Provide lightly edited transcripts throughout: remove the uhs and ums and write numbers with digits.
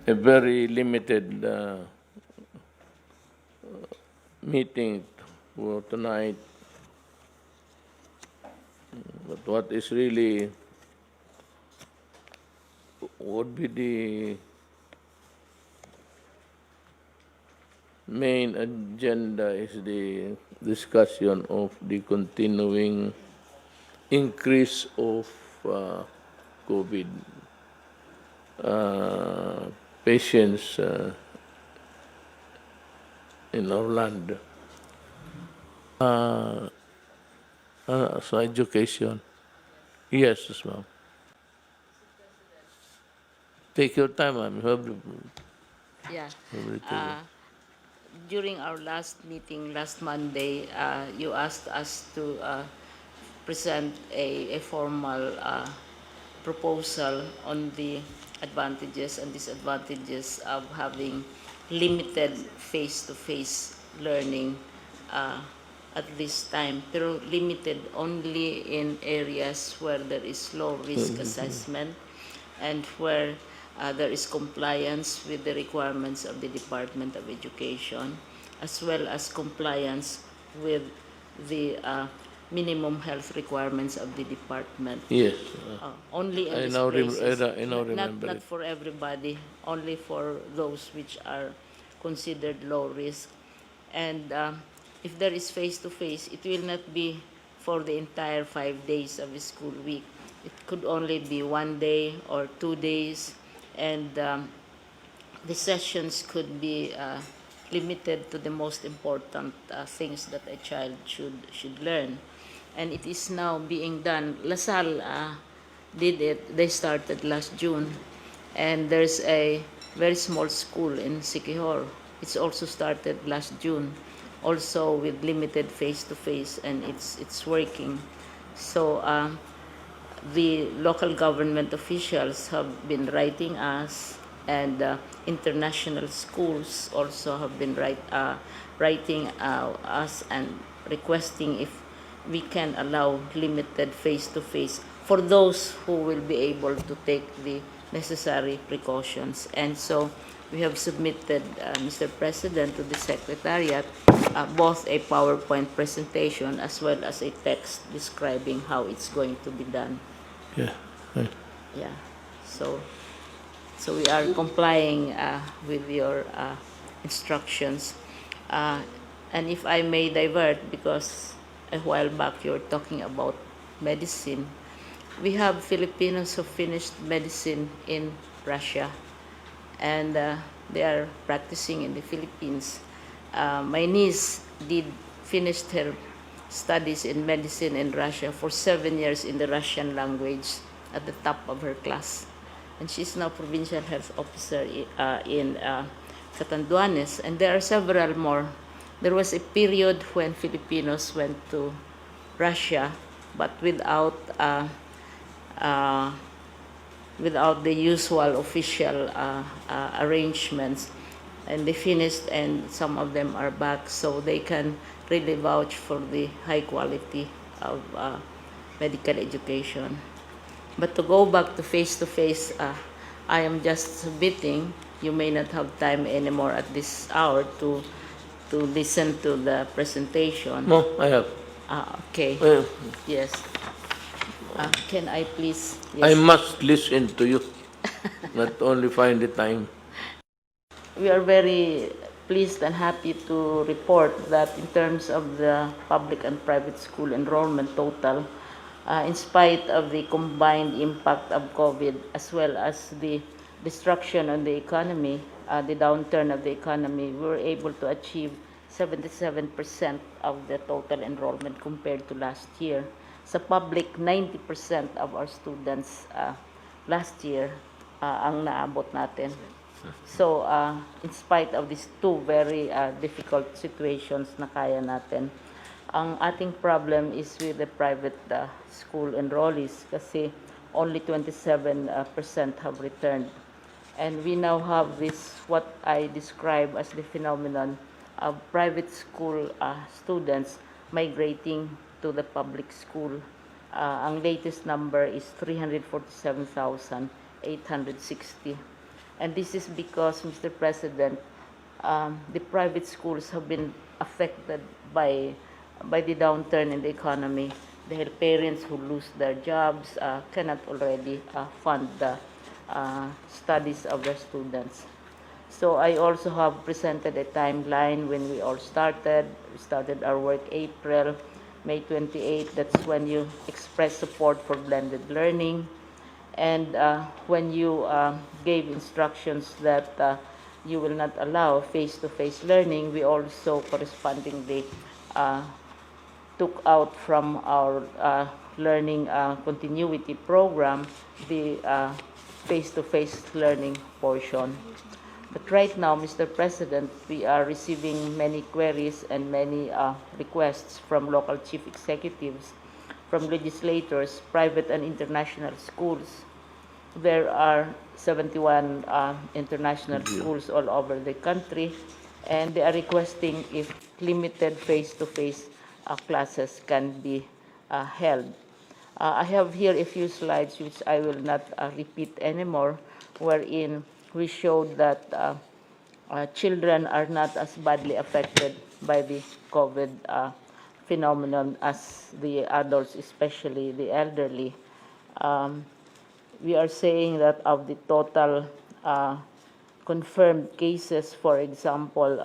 a very limited meeting for tonight. But what is really would be the main agenda is the discussion of the continuing increase of COVID patients in our land. So education. Yes, ma'am. Take your time, ma'am. You have Yeah. everything. During our last meeting last Monday, you asked us to present a formal proposal on the advantages and disadvantages of having limited face-to-face learning at this time, pero limited only in areas where there is low risk assessment and where there is compliance with the requirements of the Department of Education, as well as compliance with the minimum health requirements of the department. Yes. Only in I these now places, remember not it. for everybody, only for those which are considered low risk. And if there is face-to-face, it will not be for the entire 5 days of a school week. It could only be 1 day or 2 days, and the sessions could be limited to the most important things that a child should learn. And it is now being done. LaSalle did it. They started last June. And there's a very small school in Siquijor. It's also started last June, also with limited face-to-face, and it's working. So the local government officials have been writing us, and international schools also have been writing us and requesting if we can allow limited face-to-face for those who will be able to take the necessary precautions. And so we have submitted, Mr. President, to the Secretariat both a PowerPoint presentation as well as a text describing how it's going to be done. Yeah. Right. Yeah. So we are complying with your instructions. And if I may divert, because a while back you were talking about medicine, we have Filipinos who finished medicine in Russia, and they are practicing in the Philippines. My niece did finished her studies in medicine in Russia for 7 years in the Russian language at the top of her class. And she's now provincial health officer in Catanduanes, and there are several more. There was a period when Filipinos went to Russia, but without the usual official arrangements, and they finished, and some of them are back, so they can really vouch for the high quality of medical education. But to go back to face-to-face, I am just submitting. You may not have time anymore at this hour to listen to the presentation. No, I have. Okay. Yes. Can I please? I Yes. must listen to you, not only find the time. We are very pleased and happy to report that in terms of the public and private school enrollment total, in spite of the combined impact of COVID as well as the destruction on the economy, the downturn of the economy, we were able to achieve 77% of the total enrollment compared to last year. Sa public, 90% of our students last year ang naabot natin. So, in spite of these two very difficult situations na kaya natin, ang ating problem is with the private school enrollees kasi only 27% have returned. And we now have this, what I describe as the phenomenon of private school students migrating to the public school. Ang latest number is 347,860. And this is because, Mr. President, the private schools have been affected by the downturn in the economy. Dahil parents who lose their jobs cannot already fund the studies of their students. So I also have presented a timeline when we all started. We started our work April, May 28. That's when you express support for blended learning. And when you gave instructions that you will not allow face-to-face learning, we also correspondingly took out from our learning continuity program the face-to-face learning portion. But right now, Mr. President, we are receiving many queries and many requests from local chief executives, from legislators, private and international schools. There are 71 international schools all over the country, and they are requesting if limited face-to-face classes can be held. I have here a few slides which I will not repeat anymore, wherein we showed that children are not as badly affected by the COVID phenomenon as the adults, especially the elderly. We are saying that of the total confirmed cases, for example,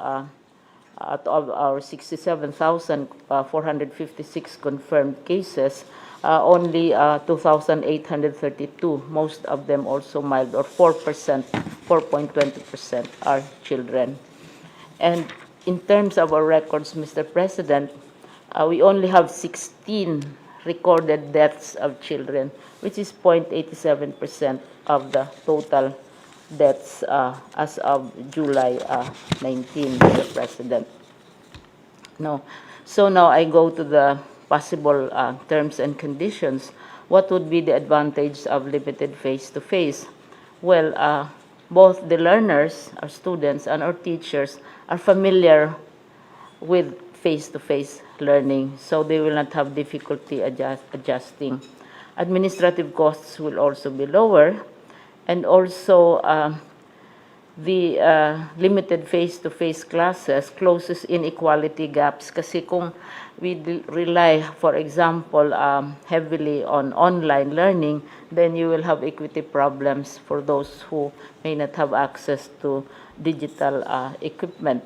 out of our 67,456 confirmed cases, only 2,832, most of them also mild, or 4%, 4.20% are children. And in terms of our records, Mr. President, we only have 16 recorded deaths of children, which is 0.87% of the total deaths as of July 19, Mr. President. No. So now I go to the possible terms and conditions. What would be the advantage of limited face-to-face? Well, both the learners, our students, and our teachers are familiar with face-to-face learning, so they will not have difficulty adjusting. Administrative costs will also be lower, and also the limited face-to-face classes closes inequality gaps. Kasi kung we rely, for example, heavily on online learning, then you will have equity problems for those who may not have access to digital equipment.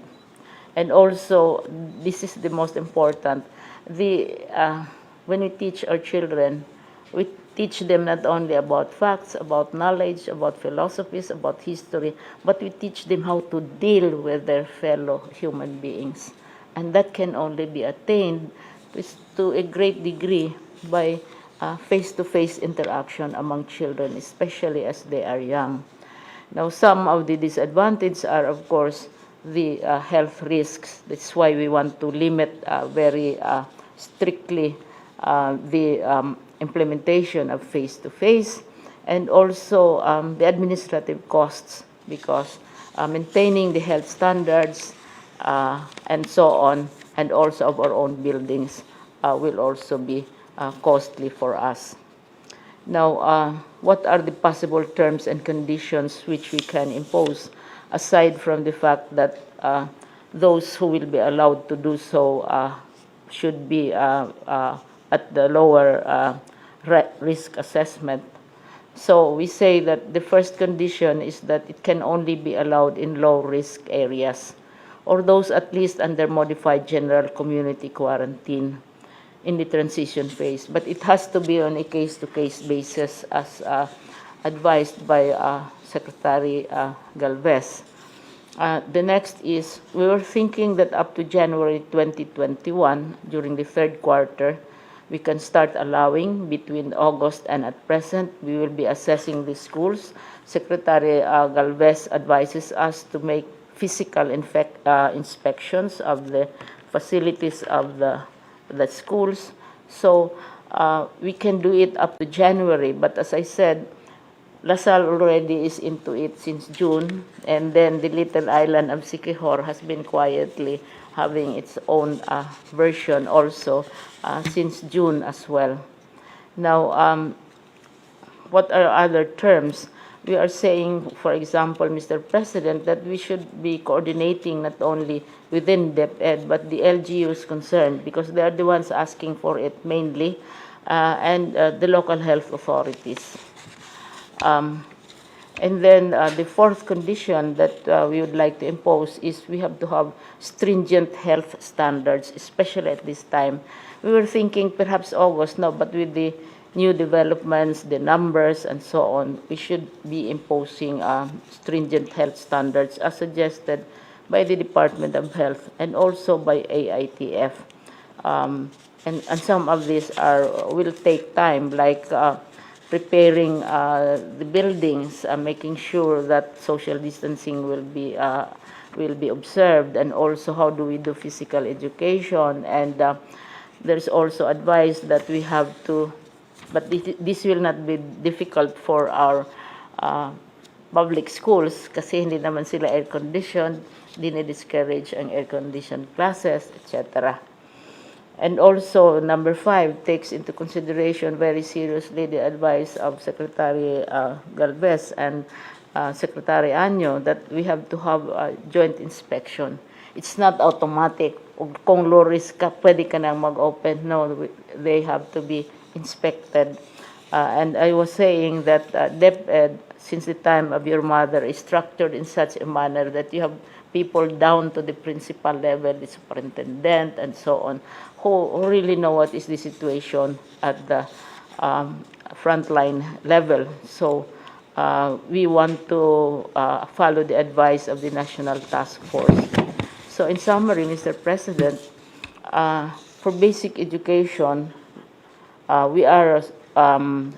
And also, this is the most important, when we teach our children, we teach them not only about facts, about knowledge, about philosophies, about history, but we teach them how to deal with their fellow human beings. And that can only be attained to a great degree by face-to-face interaction among children, especially as they are young. Now, some of the disadvantages are, of course, the health risks. That's why we want to limit very strictly the implementation of face-to-face, and also the administrative costs, because maintaining the health standards and so on, and also of our own buildings will also be costly for us. Now, what are the possible terms and conditions which we can impose, aside from the fact that those who will be allowed to do so should be at the lower risk assessment? So we say that the first condition is that it can only be allowed in low-risk areas, or those at least under modified general community quarantine in the transition phase. But it has to be on a case-to-case basis, as advised by Secretary Galvez. The next is, we were thinking that up to January 2021, during the third quarter, we can start allowing. Between August and at present, we will be assessing the schools. Secretary Galvez advises us to make physical inspections of the facilities of the schools. So we can do it up to January, but as I said, Lasal already is into it since June, and then the little island of Siquijor has been quietly having its own version also since June as well. Now, what are other terms? we are saying, for example, Mr. President, that we should be coordinating not only within DepEd, but the LGUs concerned, because they are the ones asking for it mainly, and the local health authorities. And then the fourth condition that we would like to impose is we have to have stringent health standards, especially at this time. We were thinking perhaps August, no, but with the new developments, the numbers, and so on, we should be imposing stringent health standards as suggested by the Department of Health and also by AITF. And some of these will take time, like preparing the buildings, making sure that social distancing will be observed, and also how do we do physical education. And there's also advice that we have to, but this will not be difficult for our public schools kasi hindi naman sila air-conditioned, dinidiscourage ang air-conditioned classes, etc. And also, number 5 takes into consideration very seriously the advice of Secretary Galvez and Secretary Anyo that we have to have a joint inspection. It's not automatic. Kung low risk ka, pwede ka nang mag-open. No, they have to be inspected. And I was saying that DepEd, since the time of your mother, is structured in such a manner that you have people down to the principal level, the superintendent, and so on, who really know what is the situation at the frontline level. So we want to follow the advice of the National Task Force. So in summary, Mr. President, for basic education, we are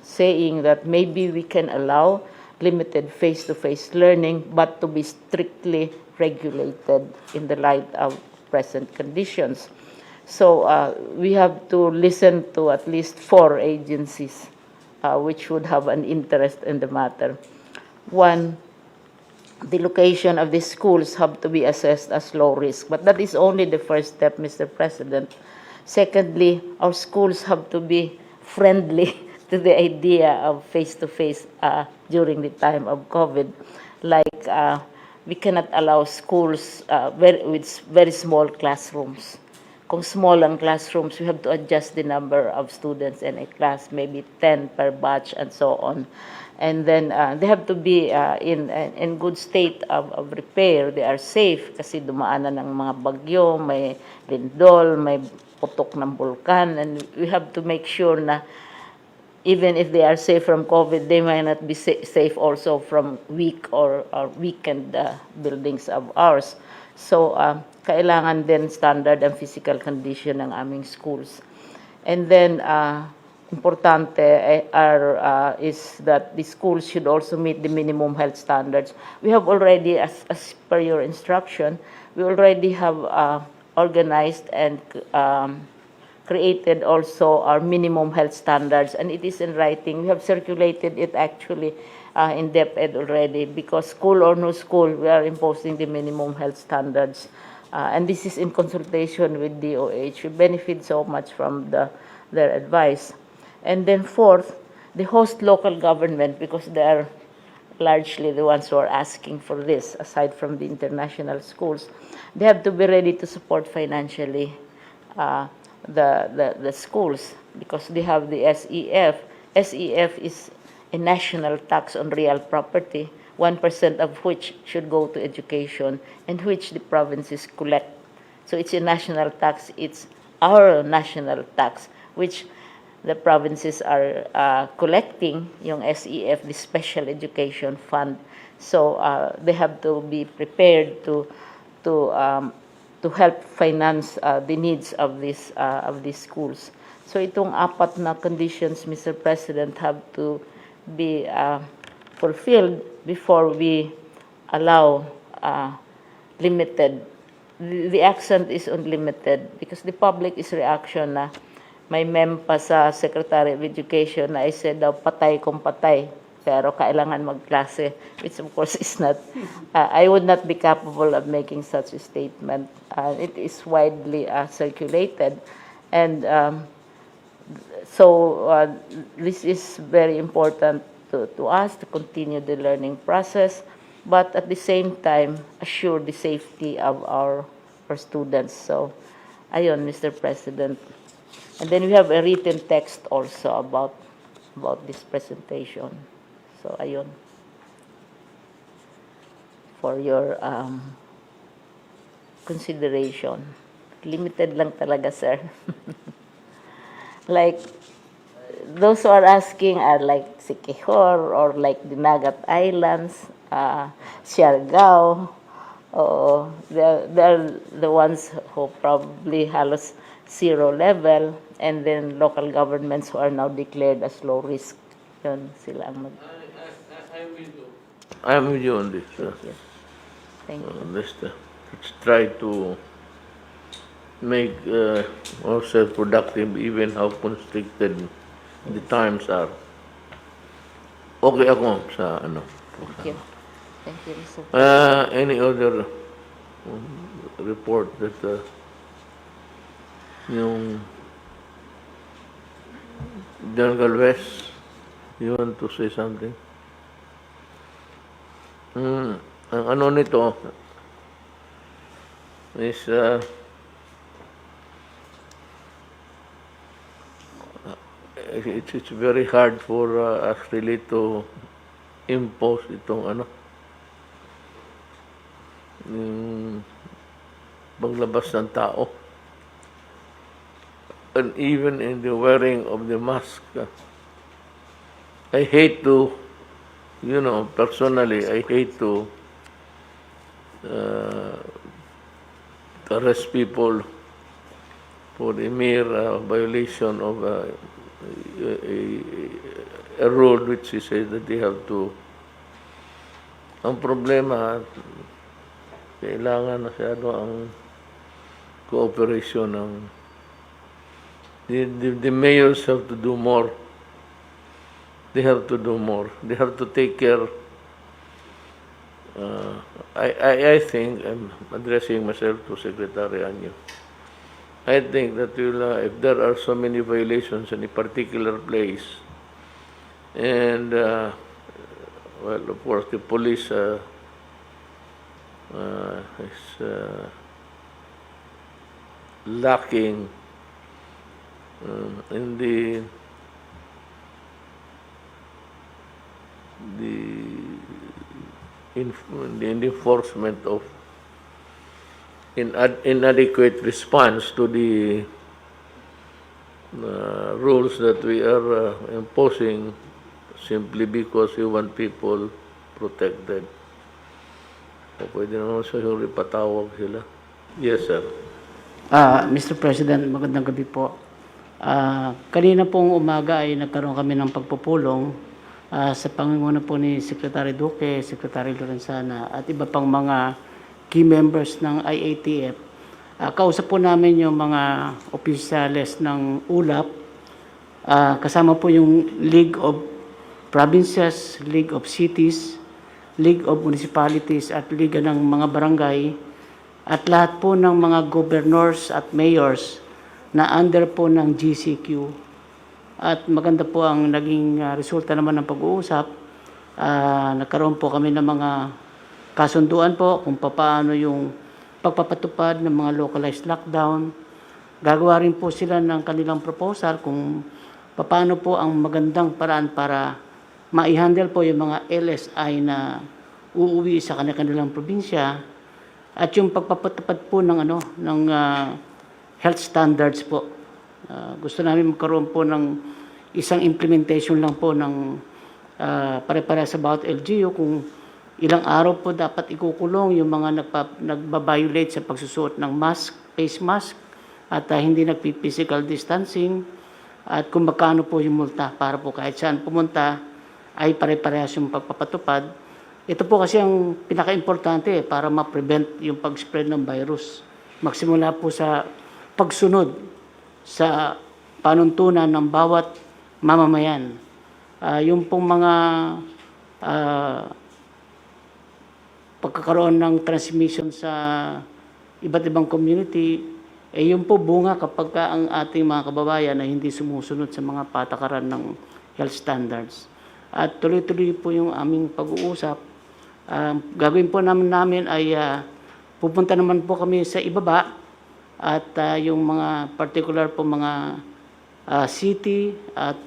saying that maybe we can allow limited face-to-face learning, but to be strictly regulated in the light of present conditions. So we have to listen to at least 4 agencies which would have an interest in the matter. 1, the location of the schools have to be assessed as low risk, but that is only the first step, Mr. President. Secondly, our schools have to be friendly to the idea of face-to-face during the time of COVID. Like we cannot allow schools with very small classrooms. Kung small ang classrooms, we have to adjust the number of students in a class, maybe 10 per batch and so on. And then they have to be in good state of repair. They are safe kasi dumaanan ng mga bagyo, may lindol, may putok ng bulkan, and we have to make sure na even if they are safe from COVID, they might not be safe also from weak or weakened buildings of ours. So kailangan din standard and physical condition ng aming schools. And then importante is that the schools should also meet the minimum health standards. We have already, as per your instruction, we already have organized and created also our minimum health standards, and it is in writing. We have circulated it actually in DepEd already, because school or no school, we are imposing the minimum health standards. And this is in consultation with DOH. We benefit so much from their advice. And then 4th, the host local government, because they are largely the ones who are asking for this, aside from the international schools, they have to be ready to support financially the schools, because they have the SEF. SEF is a national tax on real property, 1% of which should go to education, and which the provinces collect. So it's a national tax. It's our national tax, which the provinces are collecting, yung SEF, the Special Education Fund. So they have to be prepared to help finance the needs of these schools. So itong 4 na conditions, Mr. President, have to be fulfilled before we allow limited. The accent is on limited because the public is reaction na may meme pa sa Secretary of Education na I said daw patay kung patay pero kailangan magklase, which of course is not. I would not be capable of making such a statement. It is widely circulated, and so this is very important to us to continue the learning process, but at the same time, assure the safety of our students. So, ayun, Mr. President. And then we have a written text also about this presentation. So, ayun. For your consideration. Limited lang talaga, sir. Like, those who are asking are like Siquijor or like the Nagat Islands, Siargao. They're the ones who probably halos zero level, and then local governments who are now declared as low risk. Yun, sila ang I'm with you on this. Thank you. Let's try to make ourselves productive even how constricted the times are. Okay ako sa ano. Thank you. Thank you, Mr. President. Any other report that yung General Galvez, you want to say something? Ang ano nito is it's very hard for us really to impose itong ano yung paglabas ng tao, and even in the wearing of the mask. I hate to, personally, I hate to arrest people for a mere violation of a rule which he says that they have to. Ang problema, kailangan masyado ang cooperation ng the mayors have to do more. They have to do more. They have to take care. I think, I'm addressing myself to Secretary Anyo. I think that if there are so many violations in a particular place, and well, of course, the police is lacking in the enforcement of inadequate response to the rules that we are imposing simply because we want people protected. O pwede naman sa yung ipatawag sila. Yes, sir. Mr. President, magandang gabi po. Kanina pong umaga ay nagkaroon kami ng pagpupulong sa pangunguna po ni Secretary Duque, Secretary Lorenzana at iba pang mga key members ng IATF. Kausap po namin yung mga opisyales ng ULAP, kasama po yung League of Provinces, League of Cities, League of Municipalities at Liga ng mga barangay at lahat po ng mga governors at mayors na under po ng GCQ. At maganda po ang naging resulta naman ng pag-uusap. Nagkaroon po kami ng mga kasunduan po kung paano yung pagpapatupad ng mga localized lockdown. Gagawa rin po sila ng kanilang proposal kung paano po ang magandang paraan para ma-handle po yung mga LSI na uuwi sa kanilang probinsya at yung pagpapatupad po ng health standards po. Gusto namin magkaroon po ng isang implementation lang po ng pare-parehas about LGU kung ilang araw po dapat ikukulong yung mga nagbabiolate sa pagsusuot ng mask, face mask at hindi nagpi-physical distancing at kung magkano po yung multa para po kahit saan pumunta ay pare-parehas yung pagpapatupad. Ito po kasi ang pinaka-importante para ma-prevent yung pag-spread ng virus. Magsimula po sa pagsunod sa panuntunan ng bawat mamamayan. Yung pong mga pagkakaroon ng transmission sa iba't ibang community, yun po bunga kapag ang ating mga kababayan na hindi sumusunod sa mga patakaran ng health standards. At tuloy-tuloy po yung aming pag-uusap. Gagawin po namin ay pupunta naman po kami sa ibaba at yung mga particular po mga city at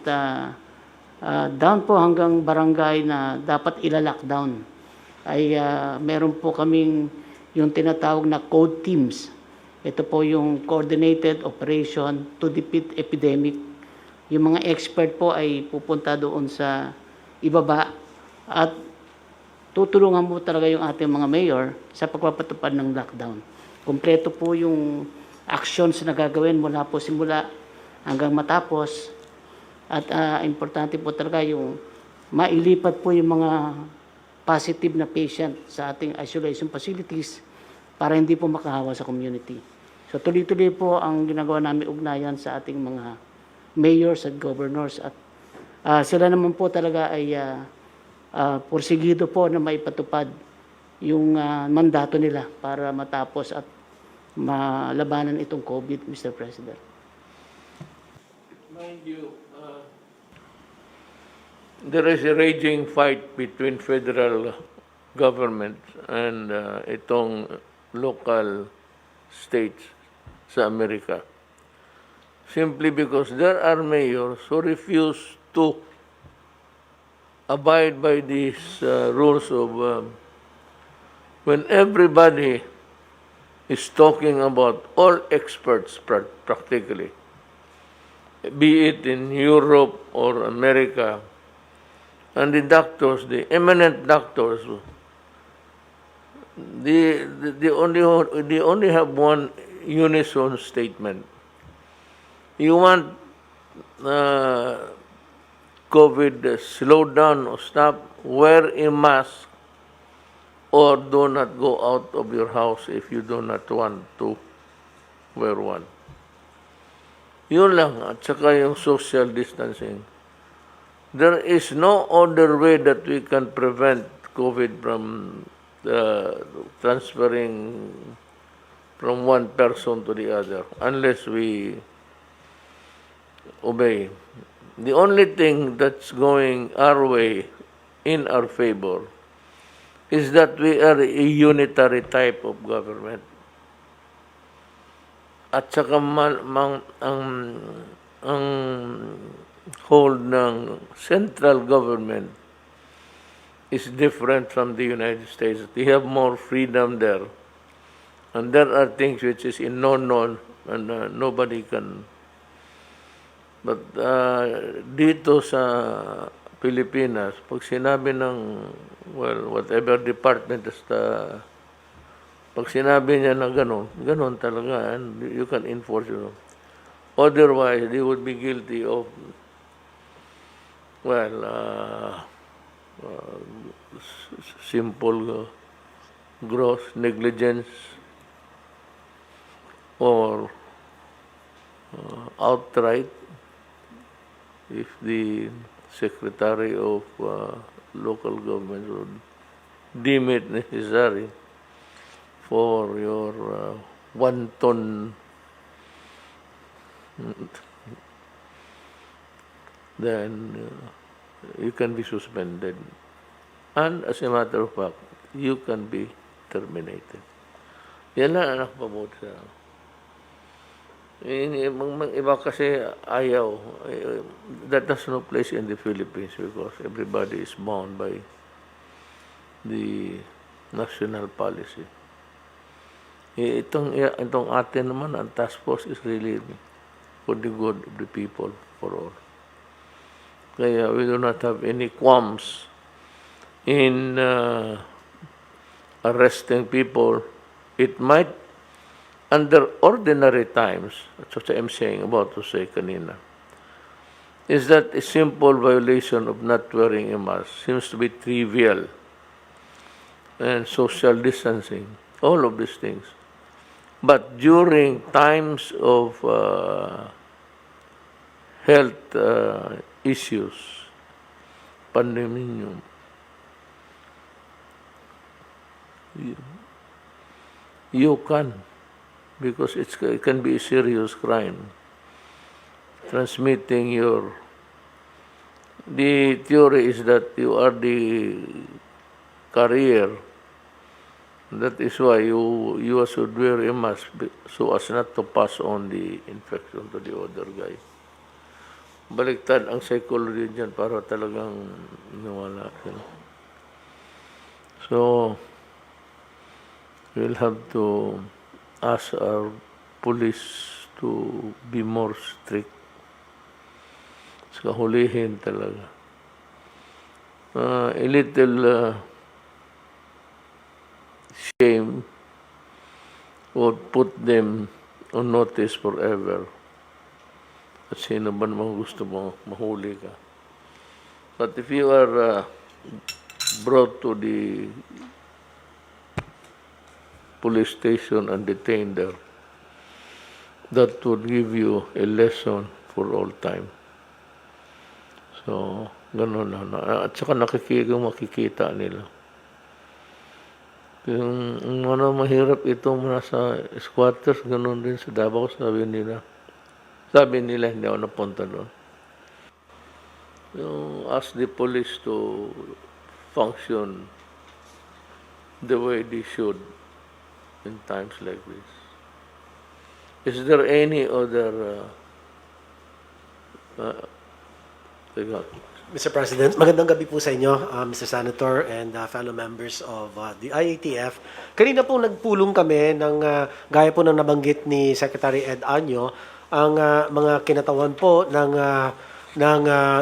down po hanggang barangay na dapat ila-lockdown ay meron po kaming yung tinatawag na code teams. Ito po yung coordinated operation to defeat epidemic. Yung mga expert po ay pupunta doon sa ibaba at tutulungan po talaga yung ating mga mayor sa pagpapatupad ng lockdown. Kompleto po yung actions na gagawin mula po simula hanggang matapos. At importante po talaga yung mailipat po yung mga positive na patient sa ating isolation facilities para hindi po makahawa sa community. So tuloy-tuloy po ang ginagawa namin ugnayan sa ating mga mayors at governors at sila naman po talaga ay porsigido po na maipatupad yung mandato nila para matapos at malabanan itong COVID, Mr. President. Mind you, there is a raging fight between federal government and itong local states sa Amerika. Simply because there are mayors who refuse to abide by these rules of when everybody is talking about all experts practically, be it in Europe or America, and the doctors, the eminent doctors, they only have one unison statement. You want COVID slowed down or stop, wear a mask or do not go out of your house if you do not want to wear one. Yun lang, at saka yung social distancing. There is no other way that we can prevent COVID from transferring from one person to the other unless we obey. The only thing that's going our way in our favor is that we are a unitary type of government. At saka ang hold ng central government is different from the United States. They have more freedom there. And there are things which is unknown and nobody can. But dito sa Pilipinas, pag sinabi ng, well, whatever department, pag sinabi niya na ganun talaga, and you can enforce it. Otherwise, they would be guilty of, well, simple gross negligence or outright if the Secretary of Local Government would deem it necessary for your wanton then you can be suspended. And as a matter of fact, you can be terminated. Yan lang anak pabuti sa iba kasi ayaw. That has no place in the Philippines because everybody is bound by the national policy. Itong atin naman, ang task force is really for the good of the people, for all. Kaya we do not have any qualms in arresting people. It might, under ordinary times, that's what I'm saying, about to say kanina, is that a simple violation of not wearing a mask seems to be trivial, and social distancing, all of these things. But during times of health issues, pandemonium, you can, because it can be a serious crime, transmitting your the theory is that you are the carrier. That is why you should wear a mask so as not to pass on the infection to the other guy. Baliktad ang psychology dyan para talagang nawala sila. So, we'll have to ask our police to be more strict. Saka hulihin talaga. A little shame would put them on notice forever. At sino ba naman gusto mo mahuli ka? But if you are brought to the police station and detained there, that would give you a lesson for all time. So, gano'n na. At saka makikita nila. Yung mahirap itong nasa squatters, gano'n din sa Davao, sabi nila. Sabi nila, hindi ako napunta doon. Ask the police to function the way they should in times like this. Is there any other Mr. President, magandang gabi po sa inyo, Mr. Senator and fellow members of the IATF. Kanina po nagpulong kami ng gaya po ng nabanggit ni Secretary Ed Año, ang mga kinatawan po ng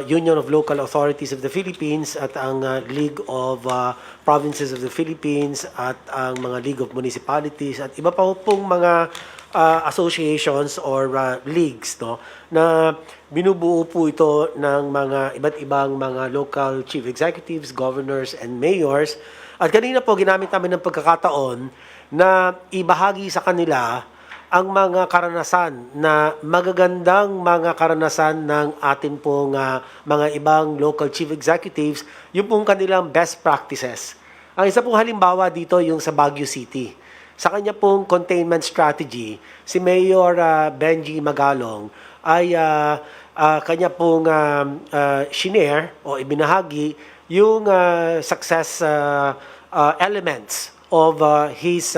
Union of Local Authorities of the Philippines at ang League of Provinces of the Philippines at ang mga League of Municipalities at iba pa pong mga associations or leagues, no, na binubuo po ito ng mga iba't ibang mga local chief executives, governors, and mayors. At kanina po ginamit namin ng pagkakataon na ibahagi sa kanila ang mga karanasan na magagandang mga karanasan ng atin pong mga ibang local chief executives, yung pong kanilang best practices. Ang isa pong halimbawa dito yung sa Baguio City. Sa kanya pong containment strategy, si Mayor Benji Magalong ay kanya pong shinare o ibinahagi yung success elements of his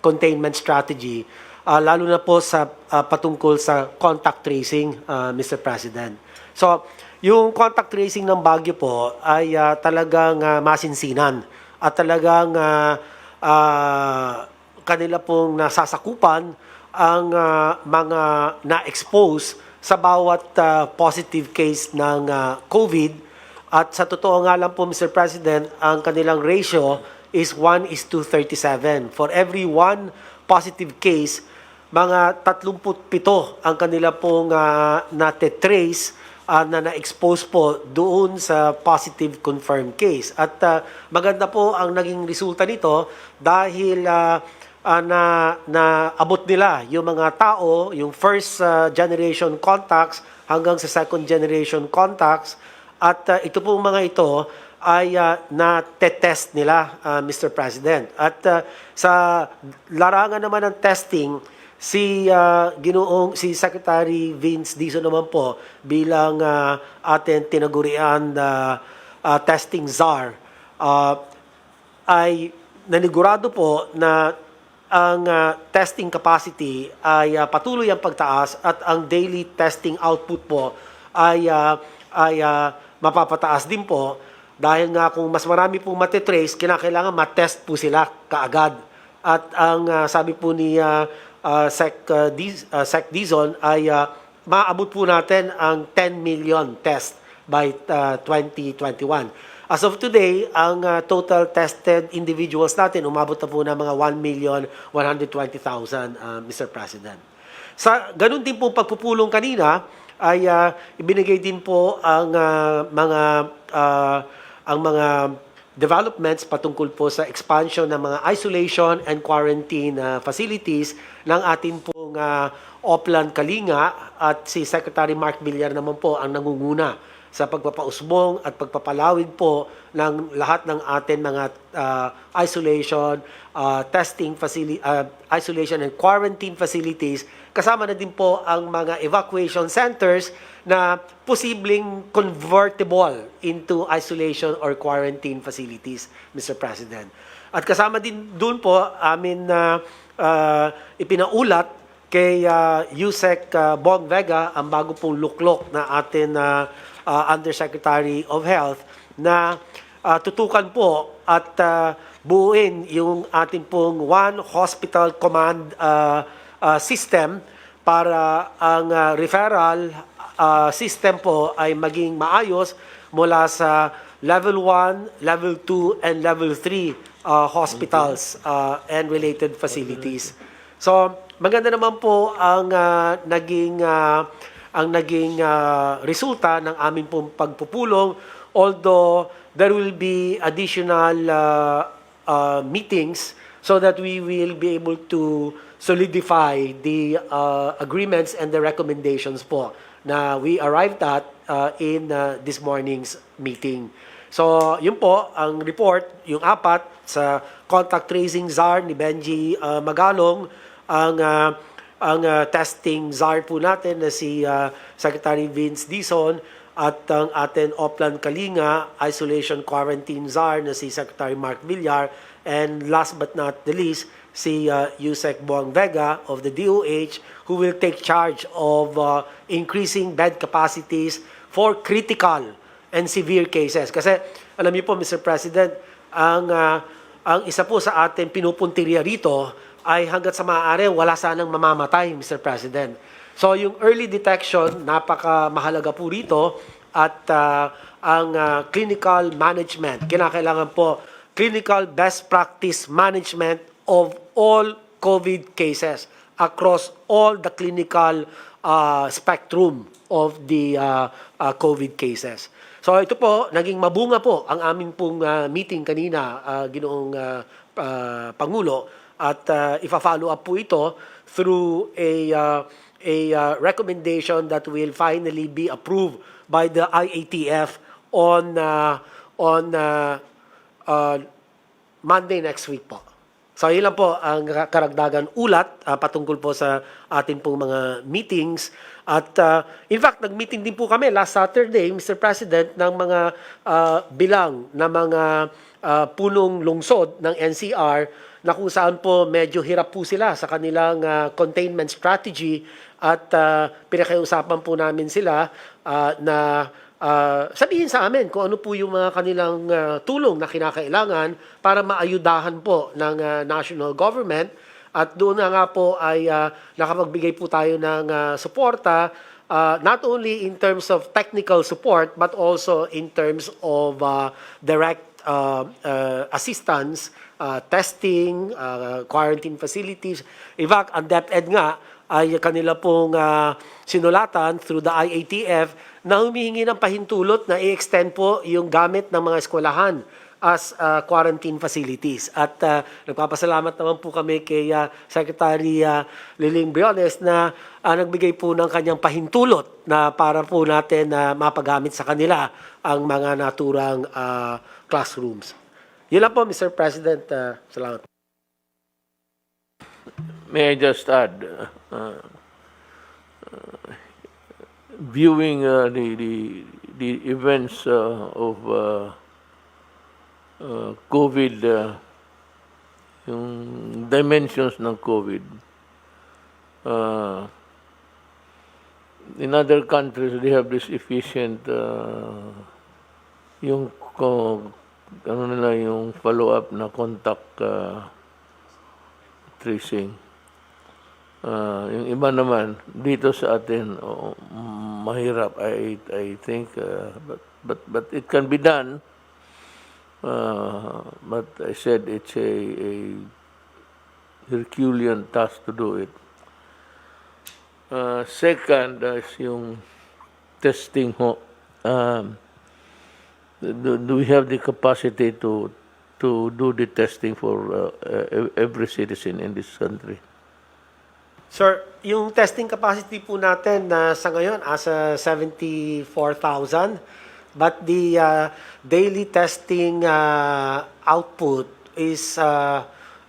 containment strategy, lalo na po sa patungkol sa contact tracing, Mr. President. So, yung contact tracing ng Baguio po ay talagang masinsinan at talagang kanila pong nasasakupan ang mga na-expose sa bawat positive case ng COVID. At sa totoo nga lang po, Mr. President, ang kanilang ratio is 1:37. For every one positive case, mga 37 ang kanila pong nate-trace na na-expose po doon sa positive confirmed case. At maganda po ang naging resulta nito dahil abot nila yung mga tao, yung first generation contacts hanggang sa second generation contacts. At ito pong mga ito ay na-test nila, Mr. President. At sa larangan naman ng testing, si Secretary Vince Dizon naman po bilang ating tinagurian testing czar ay nanigurado po na ang testing capacity ay patuloy ang pagtaas at ang daily testing output po ay mapapataas din po dahil nga kung mas marami pong matitrace, kinakailangan matest po sila kaagad. At ang sabi po ni Sec Dizon ay maabot po natin ang 10 million test by 2021. As of today, ang total tested individuals natin umabot na po ng mga 1,120,000, Mr. President. Sa ganun din po pagpupulong kanina ay ibinigay din po ang mga developments patungkol po sa expansion ng mga isolation and quarantine facilities ng atin pong Oplan Kalinga at si Secretary Mark Villar naman po ang nangunguna sa pagpapausbong at pagpapalawig po ng lahat ng atin mga isolation, isolation and quarantine facilities. Kasama na din po ang mga evacuation centers na posibleng convertible into isolation or quarantine facilities, Mr. President. At kasama din doon po amin na ipinaulat kay Yusek Bong Vega ang bago pong luklok na atin Undersecretary of Health na tutukan po at buuin yung ating pong One Hospital Command system para ang referral system po ay maging maayos mula sa level 1, level 2, and level 3 hospitals and related facilities. So, maganda naman po ang naging resulta ng aming pong pagpupulong, although there will be additional meetings so that we will be able to solidify the agreements and the recommendations po na we arrived at in this morning's meeting. So, yun po, ang report, yung apat sa contact tracing czar ni Benji Magalong, ang testing czar po natin na si Secretary Vince Dizon at ang atin Oplan Kalinga isolation quarantine czar na si Secretary Mark Villar, and last but not the least, si Yusek Bong Vega of the DOH, who will take charge of increasing bed capacities for critical and severe cases. Kasi alam niyo po, Mr. President, ang isa po sa ating pinupuntirya rito ay hanggat sa maaari wala sanang mamamatay, Mr. President. So yung early detection, napakamahalaga po rito, at ang clinical management, kinakailangan po clinical best practice management of all COVID cases across all the clinical spectrum of the COVID cases. So ito po, naging mabunga po ang aming pong meeting kanina, Ginoong Pangulo, at ifa-follow up po ito through a recommendation that will finally be approved by the IATF on Monday next week po. So yun lang po ang karagdagan ulat patungkol po sa ating pong mga meetings. At in fact, nag-meeting din po kami last Saturday, Mr. President, ng mga bilang na mga punong lungsod ng NCR na kung saan po medyo hirap po sila sa kanilang containment strategy, at pinakiusapan po namin sila na sabihin sa amin kung ano po yung mga kanilang tulong na kinakailangan para maayudahan po ng national government. At doon na nga po ay nakapagbigay po tayo ng suporta, not only in terms of technical support but also in terms of direct assistance, testing, quarantine facilities. In fact, ang DepEd nga ay kanila pong sinulatan through the IATF na humihingi ng pahintulot na i-extend po yung gamit ng mga eskwelahan as quarantine facilities. At nagpapasalamat naman po kami kay Secretary Liling Briones na nagbigay po ng kanyang pahintulot na para po natin mapagamit sa kanila ang mga naturang classrooms. Yun lang po, Mr. President. Salamat. May I just add, viewing the events of COVID, yung dimensions ng COVID, in other countries they have this efficient yung ano nila, yung follow-up na contact tracing. Yung iba naman dito sa atin mahirap, I think, but it can be done. But I said it's a Herculean task to do it. Second is yung testing ho. Do we have the capacity to do the testing for every citizen in this country? Sir, yung testing capacity po natin na sa ngayon asa 74,000, but the daily testing output is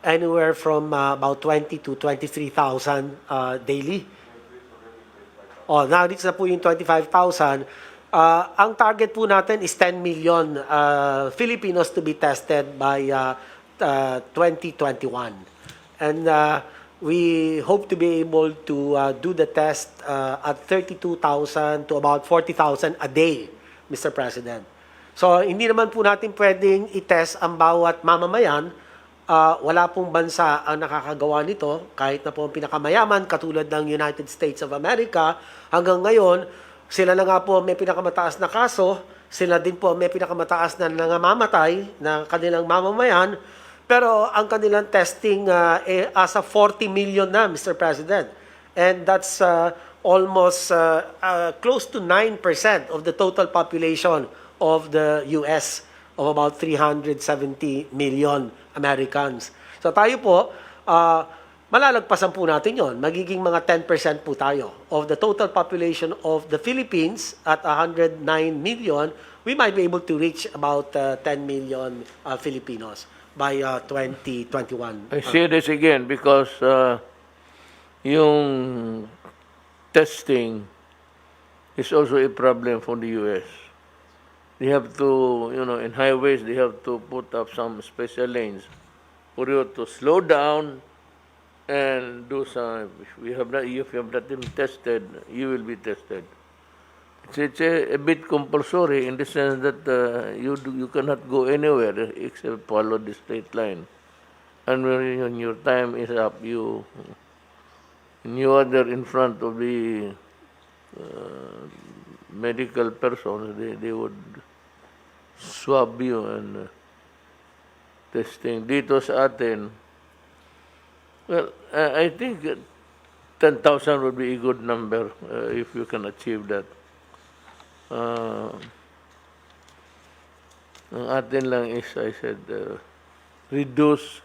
anywhere from about 20 to 23,000 daily. Oh, na-reach na po yung 25,000. Ang target po natin is 10 million Filipinos to be tested by 2021. And we hope to be able to do the test at 32,000 to about 40,000 a day, Mr. President. So, hindi naman po natin pwedeng i-test ang bawat mamamayan. Wala pong bansa ang nakakagawa nito, kahit na po ang pinakamayaman, katulad ng United States of America. Hanggang ngayon, sila na nga po may pinakamataas na kaso, sila din po may pinakamataas na nangangamatay na kanilang mamamayan, pero ang kanilang testing asa 40 million na, Mr. President. And that's almost close to 9% of the total population of the US, of about 370 million Americans. So tayo po, malalagpasan po natin yon. Magiging mga 10% po tayo of the total population of the Philippines at 109 million. We might be able to reach about 10 million Filipinos by 2021. I say this again because yung testing is also a problem for the US. They have to, in highways, they have to put up some special lanes for you to slow down and do some. If you have not been tested, you will be tested. It's a bit compulsory in the sense that you cannot go anywhere except follow the straight line. And when your time is up, you are there in front of the medical persons. They would swab you and testing. Dito sa atin, well, I think 10,000 would be a good number if you can achieve that. Ang atin lang is, I said, reduce.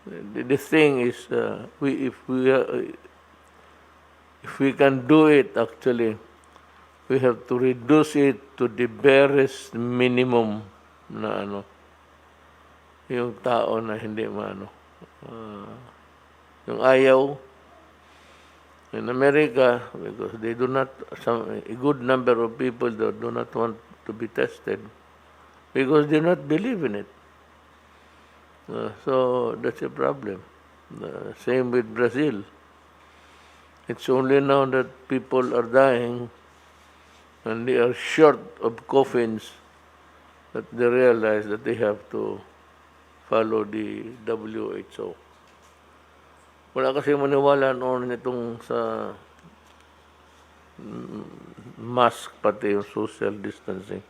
The thing is, if we can do it, actually, we have to reduce it to the barest minimum na yung tao na hindi yung ayaw in America, because they do not, a good number of people that do not want to be tested because they do not believe in it. So that's a problem. Same with Brazil. It's only now that people are dying and they are short of coffins that they realize that they have to follow the WHO. Wala kasi maniwala noon itong sa mask, pati yung social distancing.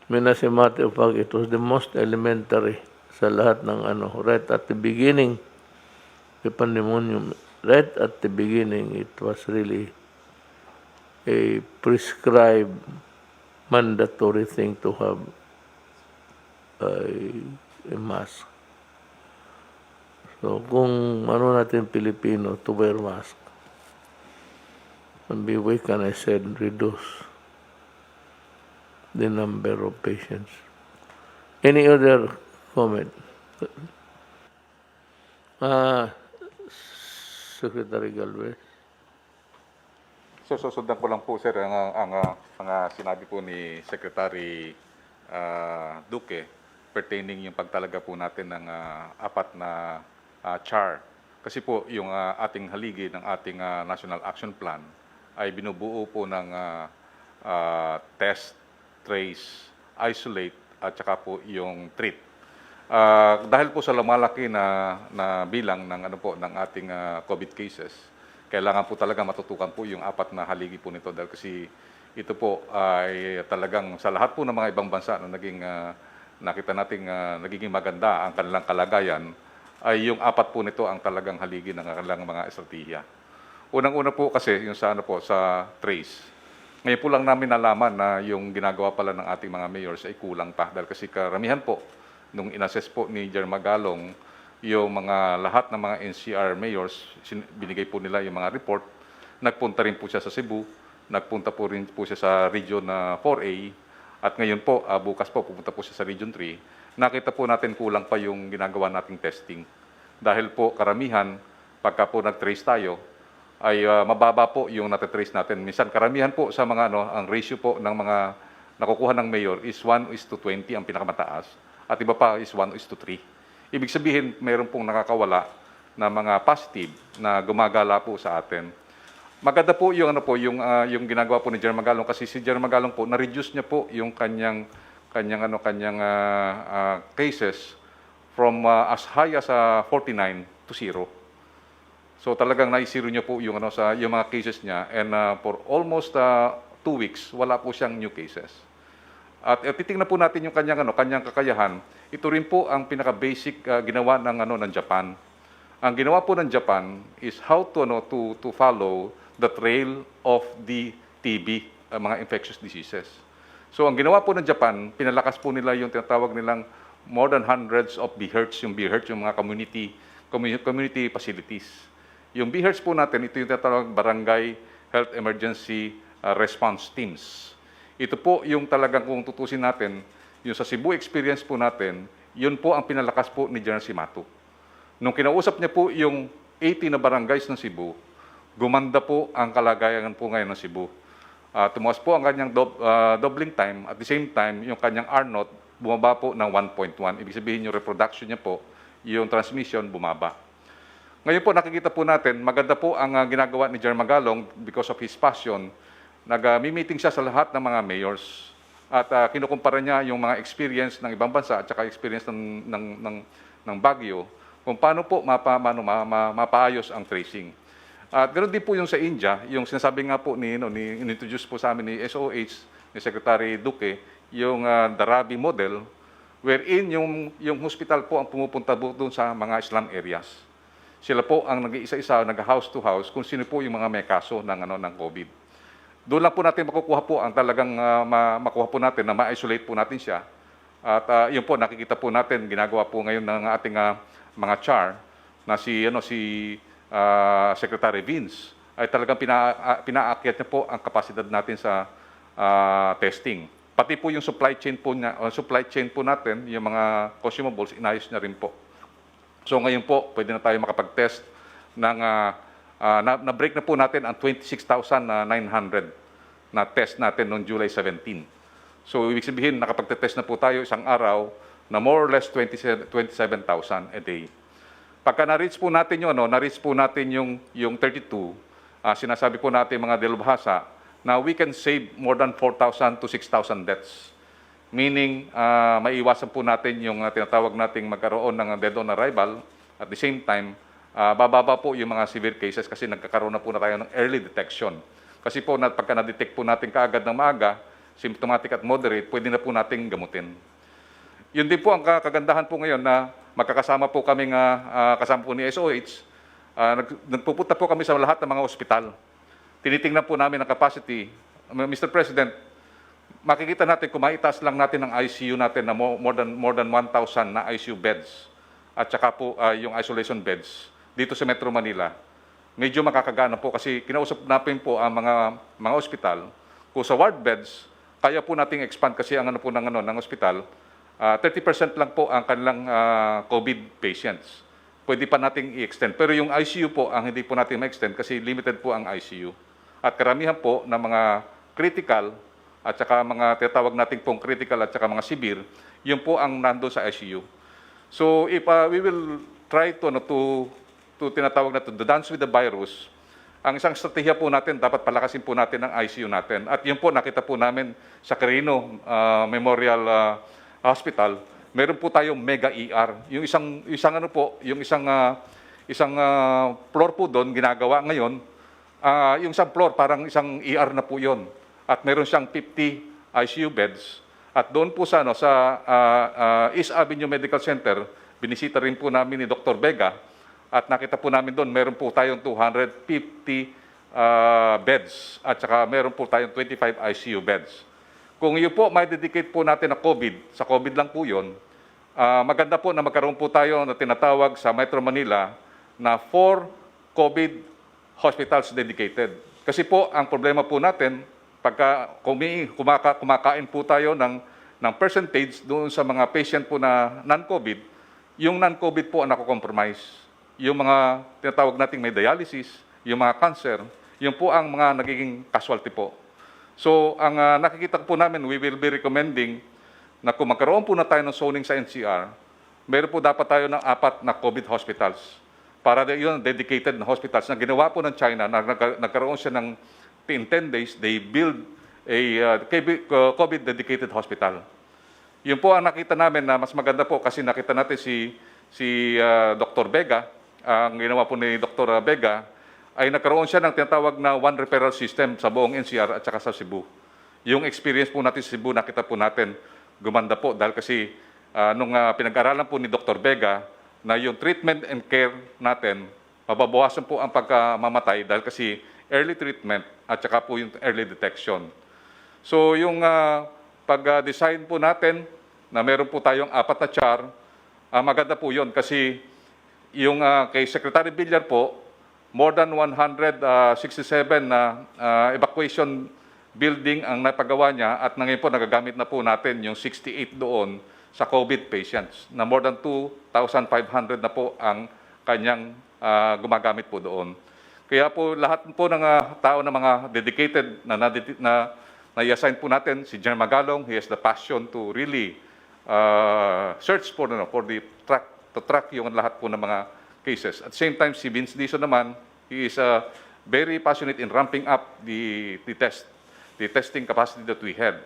As a matter of fact, it was the most elementary sa lahat ng right at the beginning, the pandemonium, right at the beginning, it was really a prescribed, mandatory thing to have a mask. So, kung natin Pilipino to wear mask, and we can, I said, reduce the number of patients. Any other comment? Secretary Galvez. So, susundan ko lang po, sir, ang sinabi po ni Secretary Duque pertaining yung pagtalaga po natin ng apat na CHAR. Kasi po, yung ating haligi ng ating National Action Plan ay binubuo po ng test, trace, isolate, at saka po yung treat. Dahil po sa lumalaki na bilang ng ating COVID cases, kailangan po talaga matutukan po yung apat na haligi po nito dahil kasi ito po ay talagang sa lahat po ng mga ibang bansa na nakita nating nagiging maganda ang kanilang kalagayan, ay yung apat po nito ang talagang haligi ng kanilang mga estratehiya. Unang-una po kasi yung sa sa trace. Ngayon po lang namin nalaman na yung ginagawa pala ng ating mga mayors ay kulang pa dahil kasi karamihan po nung inassess po ni Jermagalong yung mga lahat ng mga NCR mayors, binigay po nila yung mga report. Nagpunta rin po siya sa Cebu, nagpunta po rin po siya sa Region 4A, at ngayon po, bukas po, pupunta po siya sa Region 3. Nakita po natin kulang pa yung ginagawa nating testing. Dahil po karamihan, pagka po nag-trace tayo, ay mababa po yung natitrace natin. Minsan karamihan po sa mga ang ratio po ng mga nakukuha ng mayor is 1:20 ang pinakamataas, at iba pa is 1:3. Ibig sabihin, mayroon pong nakakawala na mga positive na gumagala po sa atin. Maganda po yung yung ginagawa po ni General Magalong, kasi si General Magalong po na-reduce niya po yung kanyang cases from as high as 49 to 0. So talagang naisiro niya po yung yung mga cases niya, and for almost 2 weeks wala po siyang new cases. At titingnan po natin yung kanyang kakayahan. Ito rin po ang pinaka-basic ginawa ng Japan. Ang ginawa po ng Japan is how to follow the trail of the TB, mga infectious diseases. So ang ginawa po ng Japan, pinalakas po nila yung tinatawag nilang more than hundreds of BHERTs, yung mga community facilities. Yung BHERTs po natin, ito yung tinatawag Barangay Health Emergency Response Teams. Ito po yung talagang kung tutusin natin, yung sa Cebu experience po natin, yun po ang pinalakas po ni General Simato. Nung kinausap niya po yung 80 na barangays ng Cebu, gumanda po ang kalagayan po ngayon ng Cebu. Tumaas po ang kanyang doubling time, at the same time, yung kanyang R0 bumaba po ng 1.1. Ibig sabihin yung reproduction niya po, yung transmission bumaba. Ngayon po nakikita po natin, maganda po ang ginagawa ni General Magalong because of his passion. Nag-meeting siya sa lahat ng mga mayors, at kinukumpara niya yung mga experience ng ibang bansa at saka experience ng Baguio, kung paano po mapaayos ang tracing. At ganoon din po yung sa India, yung sinasabi nga po in-introduce po sa amin ni SOH, ni Secretary Duque, yung Darabi model, wherein yung hospital po ang pumupunta doon sa mga slum areas. Sila po ang nag-iisa-isa, nag-house to house, kung sino po yung mga may kaso ng COVID. Doon lang po natin makukuha po ang talagang makuha po natin na ma-isolate po natin siya. At yun po, nakikita po natin, ginagawa po ngayon ng ating mga CHAR na si Secretary Vince, ay talagang pinaakyat niya po ang kapasidad natin sa testing. Pati po yung supply chain po natin, yung mga consumables, inayos niya rin po. So ngayon po, pwede na tayo makapag-test ng na-break na po natin ang 26,900 na test natin noong July 17. So ibig sabihin, nakapag-test na po tayo isang araw na more or less 27,000 a day. Pagka na-reach po natin yung 32, sinasabi po natin mga dalubhasa na we can save more than 4,000 to 6,000 deaths. Meaning, maiiwasan po natin yung tinatawag nating magkaroon ng dead on arrival. At the same time, bababa po yung mga severe cases kasi nagkakaroon na po na tayo ng early detection. Kasi po, pagka na-detect po natin kaagad ng maaga, symptomatic at moderate, pwede na po nating gamutin. Yun din po ang kagandahan po ngayon na magkakasama po kami kasama po ni SOH. Nagpupunta po kami sa lahat ng mga ospital. Tinitingnan po namin ang capacity. Mr. President, makikita natin kung maitaas lang natin ang ICU natin na more than 1,000 na ICU beds at saka po yung isolation beds dito sa Metro Manila. Medyo makakagana po kasi kinausap natin po ang mga ospital. Kung sa ward beds, kaya po nating expand kasi ang ng ospital, 30% lang po ang kanilang COVID patients. Pwede pa nating i-extend. Pero yung ICU po, ang hindi po natin ma-extend kasi limited po ang ICU. At karamihan po ng mga critical at saka mga tinatawag natin pong critical at saka mga severe, yun po ang nando sa ICU. So if we will try to tinatawag na to dance with the virus, ang isang strategiya po natin, dapat palakasin po natin ang ICU natin. At yun po, nakita po namin sa Quirino Memorial Hospital, meron po tayong mega ER. Yung isang floor po doon ginagawa ngayon, yung isang floor parang isang ER na po 'yon. At meron siyang 50 ICU beds. At doon po sa East Avenue Medical Center, binisita rin po namin ni Dr. Vega at nakita po namin doon meron po tayong 250 beds at saka meron po tayong 25 ICU beds. Kung yun po, may dedicate po natin na COVID, sa COVID lang po yun, maganda po na magkaroon po tayo na tinatawag sa Metro Manila na 4 COVID hospitals dedicated. Kasi po, ang problema po natin, pagka kumakain po tayo ng percentage doon sa mga patient po na non-COVID, yung non-COVID po ang nako-compromise. Yung mga tinatawag nating may dialysis, yung mga cancer, yun po ang mga nagiging casualty po. So, ang nakikita po namin, we will be recommending na kung magkaroon po na tayo ng zoning sa NCR, meron po dapat tayo ng 4 na COVID hospitals. Para yun, dedicated na hospitals na ginawa po ng China, na nagkaroon siya ng in 10 days, they build a COVID dedicated hospital. Yun po ang nakita namin na mas maganda po kasi nakita natin si Dr. Vega, ang ginawa po ni Dr. Vega, ay nagkaroon siya ng tinatawag na one referral system sa buong NCR at saka sa Cebu. Yung experience po natin sa Cebu, nakita po natin, gumanda po dahil kasi nung pinag-aralan po ni Dr. Vega na yung treatment and care natin, mababawasan po ang pagkamamatay dahil kasi early treatment at saka po yung early detection. So yung pag-design po natin na meron po tayong 4 na char, maganda po yun kasi yung kay Secretary Villar po, more than 167 na evacuation building ang napagawa niya at ngayon po nagagamit na po natin yung 68 doon sa COVID patients na more than 2,500 na po ang kanyang gumagamit po doon. Kaya po lahat po ng tao na mga dedicated na i-assign po natin, si General Magalong, he has the passion to really search for the track yung lahat po ng mga cases. At the same time, si Vince Dizon naman, he is very passionate in ramping up the testing capacity that we had.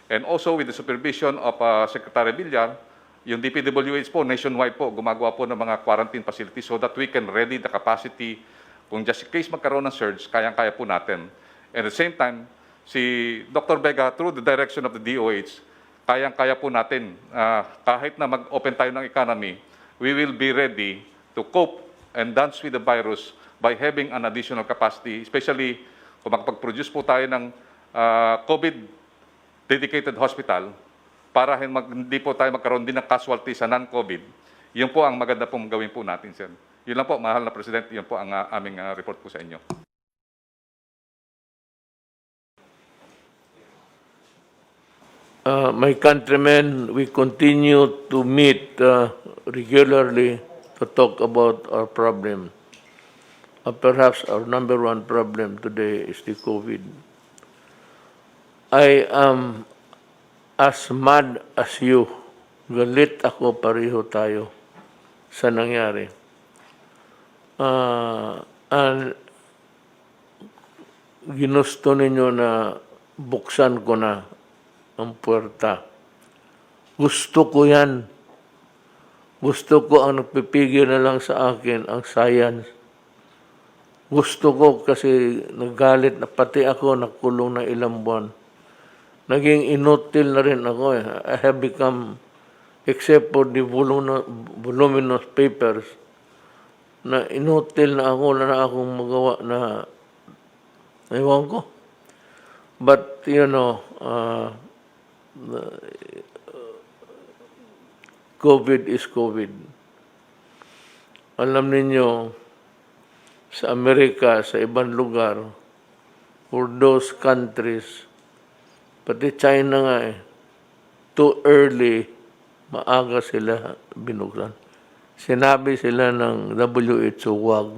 And also with the supervision of Secretary Villar, yung DPWH po, nationwide po, gumagawa po ng mga quarantine facilities so that we can ready the capacity. Kung just in case magkaroon ng surge, kayang-kaya po natin. And at the same time, si Dr. Vega, through the direction of the DOH, kayang-kaya po natin, kahit na mag-open tayo ng economy, we will be ready to cope and dance with the virus by having an additional capacity, especially kung makapag-produce po tayo ng COVID-dedicated hospital para hindi po tayo magkaroon din ng casualty sa non-COVID. Yun po ang maganda pong gawin po natin, sir. Yun lang po, mahal na President, yun po ang aming report po sa inyo. My countrymen, we continue to meet regularly to talk about our problem. Perhaps our number one problem today is the COVID. I am as mad as you. Galit ako, pareho tayo sa nangyari. And ginusto ninyo na buksan ko na ang puwerta. Gusto ko yan. Gusto ko ang nagpipigil na lang sa akin, ang science. Gusto ko kasi nagalit na pati ako nakulong na ilang buwan. Naging inutil na rin ako. I have become, except for the voluminous papers, na inutil na ako, na akong magawa na, ewan ko. But, you know, COVID is COVID. Alam ninyo, sa Amerika, sa ibang lugar, for those countries, pati China nga too early, maaga sila binuksan. Sinabi sila ng WHO, wag.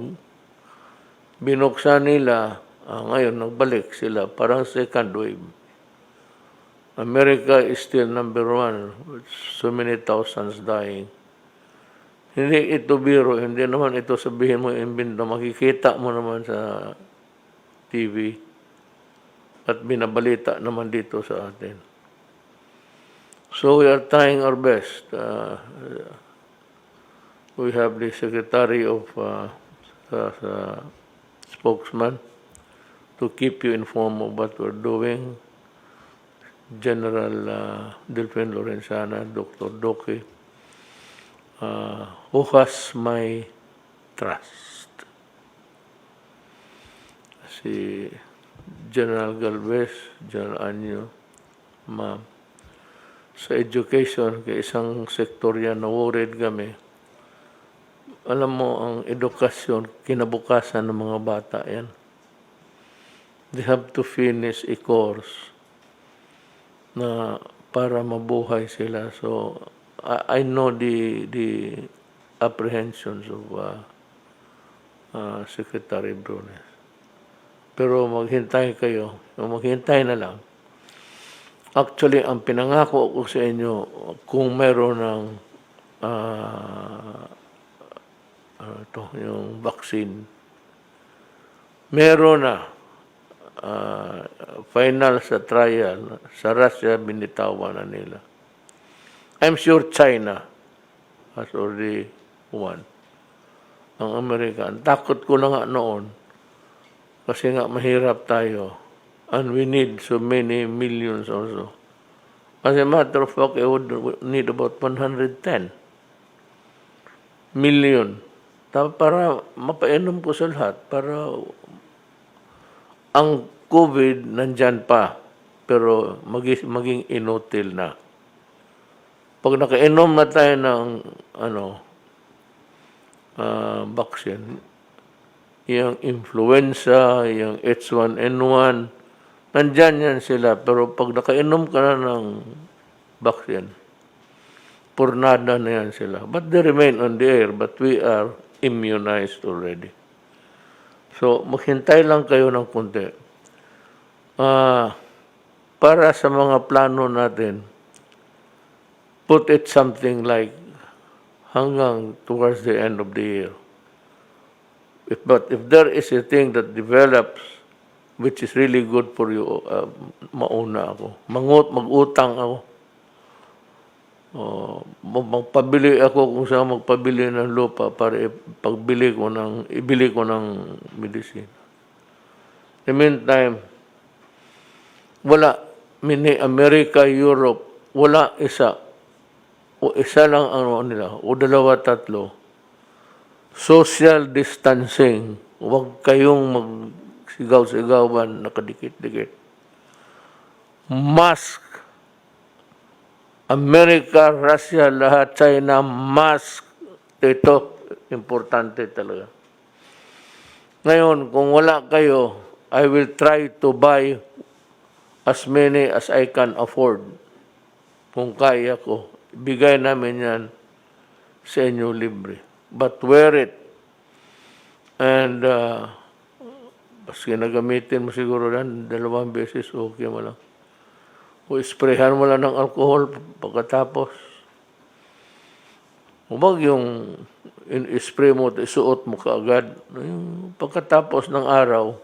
Binuksan nila, ngayon nagbalik sila, parang second wave. America is still number one, with so many thousands dying. Hindi ito biro, hindi naman ito sabihin mo imbento, makikita mo naman sa TV. At binabalita naman dito sa atin. So we are trying our best. We have the Secretary of spokesman to keep you informed of what we're doing. General Delfin Lorenzana, Dr. Doke, who has my trust. General Galvez, General Anyo, ma'am. sa education, kay isang sektor yan na worried kami. Alam mo, ang edukasyon, kinabukasan ng mga bata yan. They have to finish a course na para mabuhay sila. So, I know the apprehensions of Secretary Brunes. Pero maghintay kayo, maghintay na lang. Actually, ang pinangako ko sa inyo, kung meron ng yung vaccine, meron na final sa trial, sa Russia, binitawan na nila. I'm sure China has already won. Ang Amerika, ang takot ko na nga noon, kasi nga mahirap tayo, and we need so many millions also. As a matter of fact, I would need about 110 million para mapainom ko sa lahat, para ang COVID nandyan pa, pero maging inutil na. Pag nakainom na tayo ng vaccine, yung influenza, yung H1N1, nandyan yan sila. Pero pag nakainom ka na ng vaccine, purnada na yan sila. But they remain on the air, but we are immunized already. So, maghintay lang kayo ng konti. Para sa mga plano natin, put it something like hanggang towards the end of the year. But if there is a thing that develops which is really good for you, mauna ako. Mag-utang ako. Magpabili ako kung saan magpabili ng lupa para ibili ko ng medicine. In the meantime, wala, America, Europe, wala isa. O isa lang nila, o dalawa, tatlo. Social distancing. Huwag kayong magsigaw-sigawan, nakadikit-dikit. Mask. Amerika, Russia, lahat, China, mask. Ito, importante talaga. Ngayon, kung wala kayo, I will try to buy as many as I can afford. Kung kaya ko, bigay namin yan sa inyo libre. But wear it. And, paski nagamitin mo siguro yan, 2 beses, okay mo lang. O sprayhan mo lang ng alcohol pagkatapos. Huwag yung spray mo, isuot mo kaagad. Yung pagkatapos ng araw,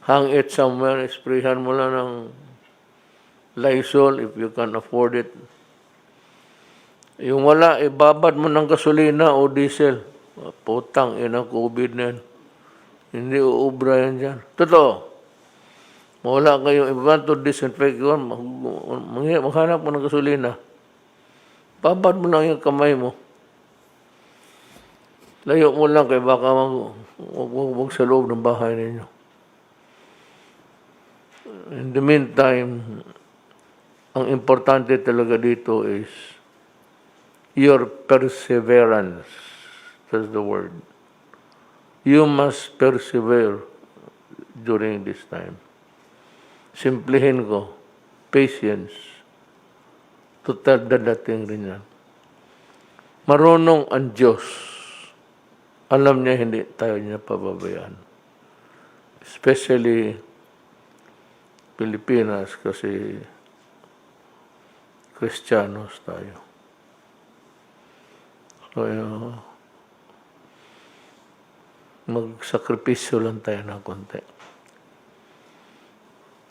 hang it somewhere, sprayhan mo lang ng Lysol if you can afford it. Yung wala, ibabad mo ng gasolina o diesel. Putang, inang COVID na yan. Hindi uubra yan dyan. Totoo. Wala kayong iba to disinfect yun, maghanap mo ng gasolina. Babad mo lang yung kamay mo. Layo mo lang kaya baka wag sa loob ng bahay ninyo. In the meantime, ang importante talaga dito is your perseverance. That's the word. You must persevere during this time. Simplihin ko, patience. Total dadating rin yan. Marunong ang Diyos. Alam niya hindi tayo niya pababayaan. Especially Filipinas kasi Kristiyanos tayo. So, magsakripisyo lang tayo ng konti.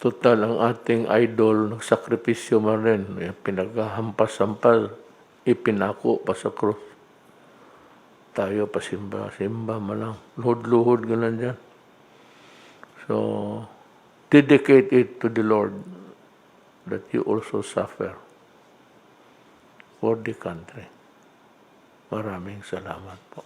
Total, ang ating idol, nagsakripisyo man rin. Pinaghampas-hampas, ipinako pa sa krus. Tayo pasimba-simba man lang. Luhod-luhod ganun dyan. So, dedicate it to the Lord that you also suffer for the country. Maraming salamat po.